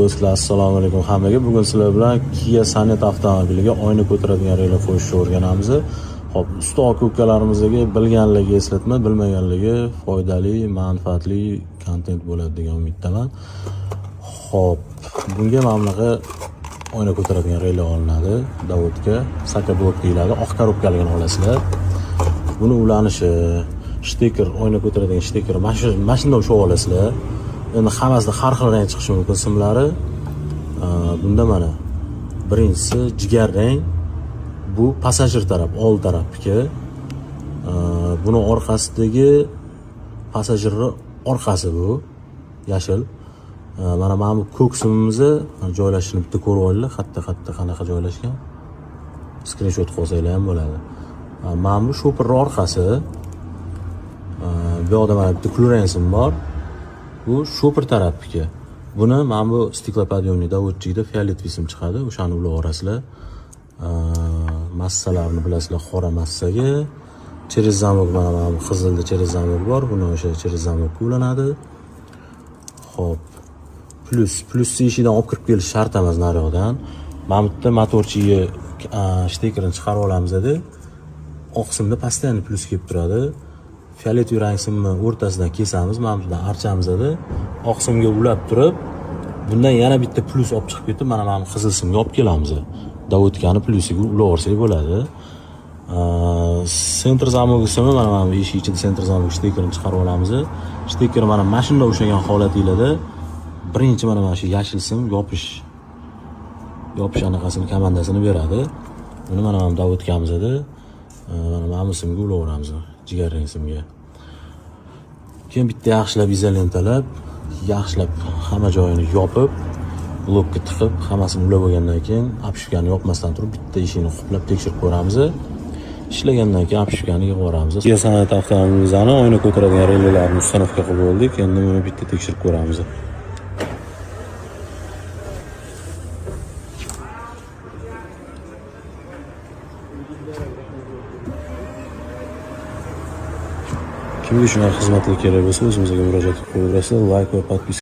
do'stlar, assalomu alaykum hammaga. Bugun sizlar bilan Kia Sonet avtomobiliga oyna ko'taradigan relay qo'yishni o'rganamiz. Xo'p, usta aka-ukalarimizga bilganligi eslatma, bilmaganligi foydali, manfaatli kontent bo'ladi degan umiddaman. Xo'p, bunga mana bunaqa oyna ko'taradigan relay olinadi. Davodga sakablok deyiladi. Oq korobkaligini olasizlar. Buni ulanishi, shtiker, oyna ko'taradigan shtiker mana shunday ushlab olasizlar. Endi hammasida har xil rang chiqishi mumkin simlari. Bunda mana birinchisi jigar rang. Bu passajir taraf, old tarafga. Buni orqasidagi passajirning orqasi bu yashil. Mana bu ko'k simimizni joylashishini bitta ko'rib olinglar, xatta qanaqa joylashgan. Screenshot qilsanglar ham bo'ladi. Mana bu shoperning orqasi. Bu yoqda mana bitta kulrang sim bor. Bu shoper tarafiga. Buni mana bu stiklopodъемный davodchikda fioletviy sim chiqadi. O'shani ulab orasizlar. Massalarni bilasizlar, qora massaga. Через zamok mana bu qizilda через zamok bor. Buni o'sha через zamokka ulanadi. Xo'p. Plus eshigidan olib kirib kelish shart emas naryoqdan. Mana bu yerda motorchiga shtekerini chiqarib olamiz edi. Oq simda постоянно plus kelib turadi. Fioletviy rang simni o'rtasidan kesamiz, mana bundan archamiz edi. Oq simga ulab turib, bundan yana bitta plus olib chiqib ketib, mana bu qizil simga olib kelamiz. Davodkani plusiga ulab olsak bo'ladi. Sentr zamok simi mana bu eshik ichida sentr zamok shtekerini chiqarib olamiz. Shteker mana mashinada ushlagan holatingizda birinchi mana shu yashil sim yopish anaqasini komandasini beradi. Buni mana bu davodkamiz edi. Mana bu simga ulab olamiz. Jigar rang simga. Keyin bitta yaxshilab izolentalab, yaxshilab hamma joyini yopib, blokka tiqib, hammasini ulab bo'lgandan keyin apishkani yopmasdan turib bitta eshikni quplab tekshirib ko'ramiz. Ishlagandan keyin apishkani yig'ib olamiz. Kia Sonet avtomobillarining oyna ko'taradigan relaylarini sinfga qilib oldik. Endi buni bitta tekshirib ko'ramiz. Kimga shunaqa xizmatlar kerak bo'lsa, o'zimizga murojaat qilib qo'yaverasizlar. Like va podpiska